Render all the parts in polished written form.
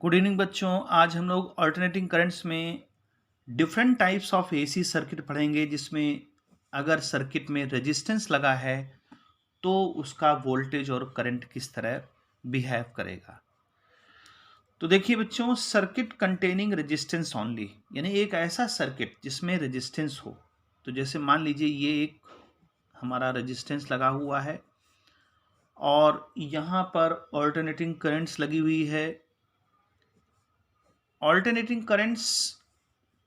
Good evening बच्चों। आज हम लोग अल्टरनेटिंग करंट्स में different types of AC circuit पढ़ेंगे, जिसमें अगर सर्किट में रेजिस्टेंस लगा है तो उसका वोल्टेज और करंट किस तरह बिहेव करेगा। तो देखिए बच्चों, सर्किट कंटेनिंग रेजिस्टेंस ओनली, यानी एक ऐसा सर्किट जिसमें रेजिस्टेंस हो। तो जैसे मान लीजिए ये एक हमारा रेजिस्टेंस लगा हुआ है और यहाँ पर अल्टरनेटिंग करंट्स लगी हुई है। ऑल्टरनेटिंग करंट्स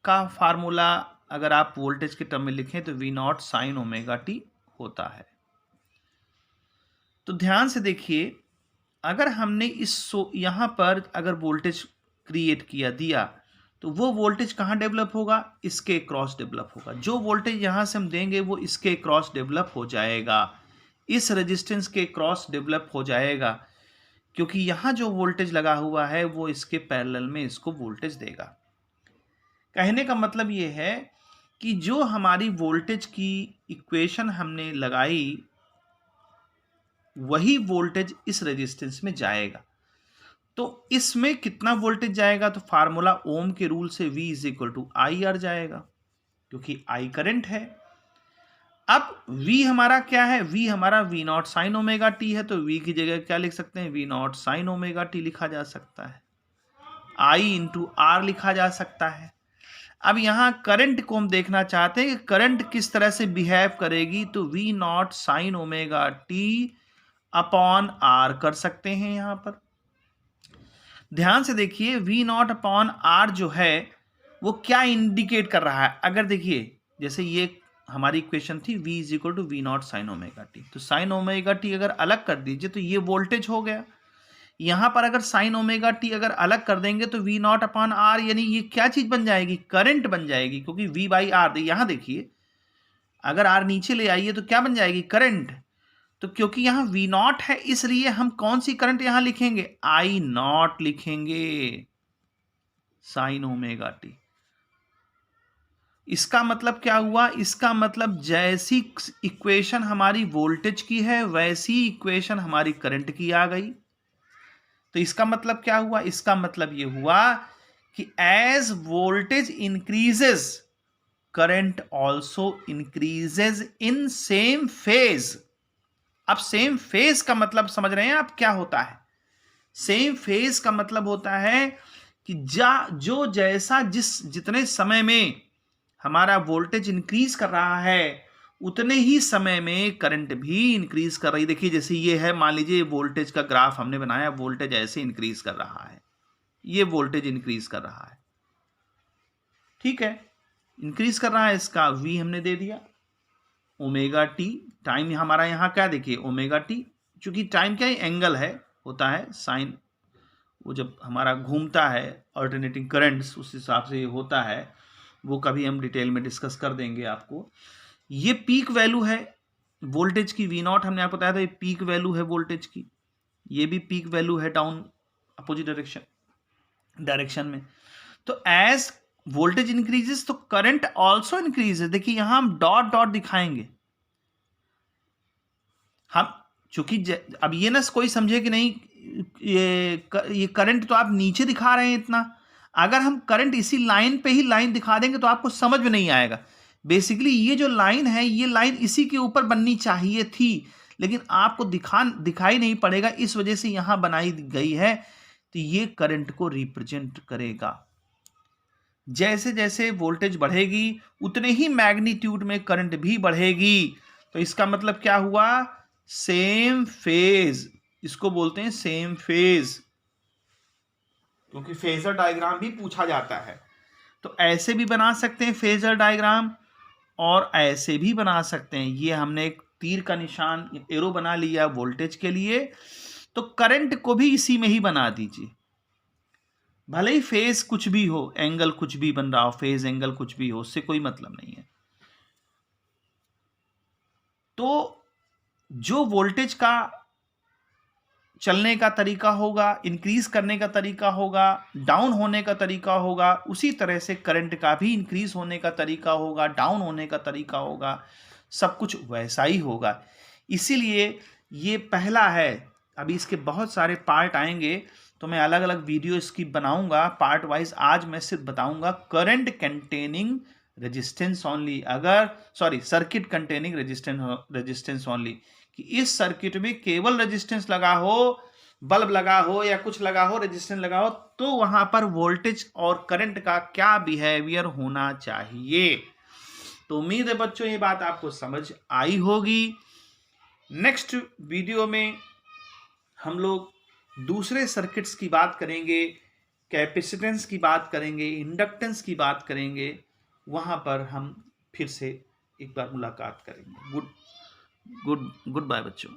का फार्मूला अगर आप वोल्टेज के टर्म में लिखें तो V naught sine omega T होता है। तो ध्यान से देखिए, अगर हमने यहां पर अगर वोल्टेज क्रिएट दिया तो वो वोल्टेज कहां डेवलप होगा? इसके क्रॉस डेवलप होगा। जो वोल्टेज यहां से हम देंगे वो इसके क्रॉस डेवलप हो जाएगा, इस रेजिस्टेंस के क्रॉस डेवलप हो जाएगा, क्योंकि यहां जो वोल्टेज लगा हुआ है वो इसके पैरेलल में इसको वोल्टेज देगा। कहने का मतलब ये है कि जो हमारी वोल्टेज की इक्वेशन हमने लगाई वही वोल्टेज इस रेजिस्टेंस में जाएगा। तो इसमें कितना वोल्टेज जाएगा? तो फार्मूला ओम के रूल से V is equal to I R जाएगा, क्योंकि I करंट है। अब V हमारा क्या है? V हमारा V naught sine omega T है, तो V की जगह क्या लिख सकते हैं? V naught sine omega T लिखा जा सकता है, I इंटू आर लिखा जा सकता है। अब यहां करंट को हम देखना चाहते हैं कि करंट किस तरह से बिहेव करेगी, तो V naught sine omega T upon R कर सकते हैं। यहां पर ध्यान से देखिए, V नॉट अपॉन आर जो है वो क्या इंडिकेट कर रहा है? अगर देखिए, जैसे ये हमारी इक्वेशन थी V is equal to V naught sine omega T, तो साइन ओमेगा टी अगर अलग कर दीजिए तो ये वोल्टेज हो गया। यहां पर अगर साइन ओमेगा टी अगर अलग कर देंगे तो वी नॉट अपॉन आर, यानी ये क्या चीज बन जाएगी? करंट बन जाएगी, क्योंकि V बाई आर, यहां देखिए अगर आर नीचे ले आइए तो क्या बन जाएगी? करंट। तो क्योंकि यहां V नॉट है इसलिए हम कौन सी करंट यहां लिखेंगे? I नॉट लिखेंगे, साइन ओमेगा टी। इसका मतलब क्या हुआ? इसका मतलब जैसी इक्वेशन हमारी वोल्टेज की है वैसी इक्वेशन हमारी करंट की आ गई। तो इसका मतलब क्या हुआ? इसका मतलब यह हुआ कि as voltage increases current also increases in same phase. अब सेम फेज का मतलब समझ रहे हैं आप क्या होता है? सेम फेज का मतलब होता है कि जो जैसा जितने समय में हमारा वोल्टेज इंक्रीज कर रहा है उतने ही समय में करंट भी इंक्रीज कर रही। देखिए, जैसे ये है, मान लीजिए वोल्टेज का ग्राफ हमने बनाया, वोल्टेज ऐसे इंक्रीज कर रहा है, ये वोल्टेज इंक्रीज कर रहा है, ठीक है, इंक्रीज कर रहा है। इसका V हमने दे दिया, ओमेगा टी टाइम हमारा यहाँ क्या? देखिए ओमेगा टी, चूंकि टाइम क्या है? एंगल है, होता है साइन, वो जब हमारा घूमता है अल्टरनेटिंग करंट्स उस हिसाब से होता है, वो कभी हम डिटेल में डिस्कस कर देंगे आपको। ये पीक वैल्यू है वोल्टेज की, V नॉट हमने आपको बताया था, ये पीक वैल्यू है वोल्टेज की, ये भी पीक वैल्यू है डाउन अपोजिट डायरेक्शन में। तो एज वोल्टेज इंक्रीजेस तो करंट ऑल्सो इंक्रीजेस। देखिए यहां हम डॉट डॉट दिखाएंगे हम, चूंकि अब ये ना कोई समझे कि नहीं ये करंट तो आप नीचे दिखा रहे हैं इतना, अगर हम करंट इसी लाइन पे ही लाइन दिखा देंगे तो आपको समझ में नहीं आएगा। बेसिकली ये जो लाइन है, ये लाइन इसी के ऊपर बननी चाहिए थी, लेकिन आपको दिखाई नहीं पड़ेगा, इस वजह से यहां बनाई गई है। तो ये करंट को रिप्रेजेंट करेगा। जैसे जैसे वोल्टेज बढ़ेगी उतने ही मैग्नीट्यूड में करंट भी बढ़ेगी। तो इसका मतलब क्या हुआ? सेम फेज, इसको बोलते हैं सेम फेज, क्योंकि फेजर डायग्राम भी पूछा जाता है। तो ऐसे भी बना सकते हैं फेजर डायग्राम और ऐसे भी बना सकते हैं। ये हमने एक तीर का निशान एरो बना लिया वोल्टेज के लिए, तो करंट को भी इसी में ही बना दीजिए। भले ही फेज कुछ भी हो, एंगल कुछ भी बन रहा हो, फेज एंगल कुछ भी हो, उससे कोई मतलब नहीं है। तो जो वोल्टेज का चलने का तरीका होगा, इंक्रीज करने का तरीका होगा, डाउन होने का तरीका होगा, उसी तरह से करंट का भी इंक्रीज होने का तरीका होगा, डाउन होने का तरीका होगा, सब कुछ वैसा ही होगा। इसीलिए ये पहला है, अभी इसके बहुत सारे पार्ट आएंगे, तो मैं अलग अलग वीडियो इसकी बनाऊंगा पार्ट वाइज। आज मैं सिर्फ बताऊंगा करंट कंटेनिंग रेजिस्टेंस ओनली, अगर sorry circuit containing resistance only, कि इस सर्किट में केवल रेजिस्टेंस लगा हो, बल्ब लगा हो या कुछ लगा हो, रेजिस्टेंस लगा हो, तो वहां पर वोल्टेज और करंट का क्या बिहेवियर होना चाहिए। तो उम्मीद है बच्चों ये बात आपको समझ आई होगी। नेक्स्ट वीडियो में हम लोग दूसरे सर्किट्स की बात करेंगे, कैपेसिटेंस की बात करेंगे, इंडक्टेंस की बात करेंगे। वहां पर हम फिर से एक बार मुलाकात करेंगे। गुड बाय बच्चों।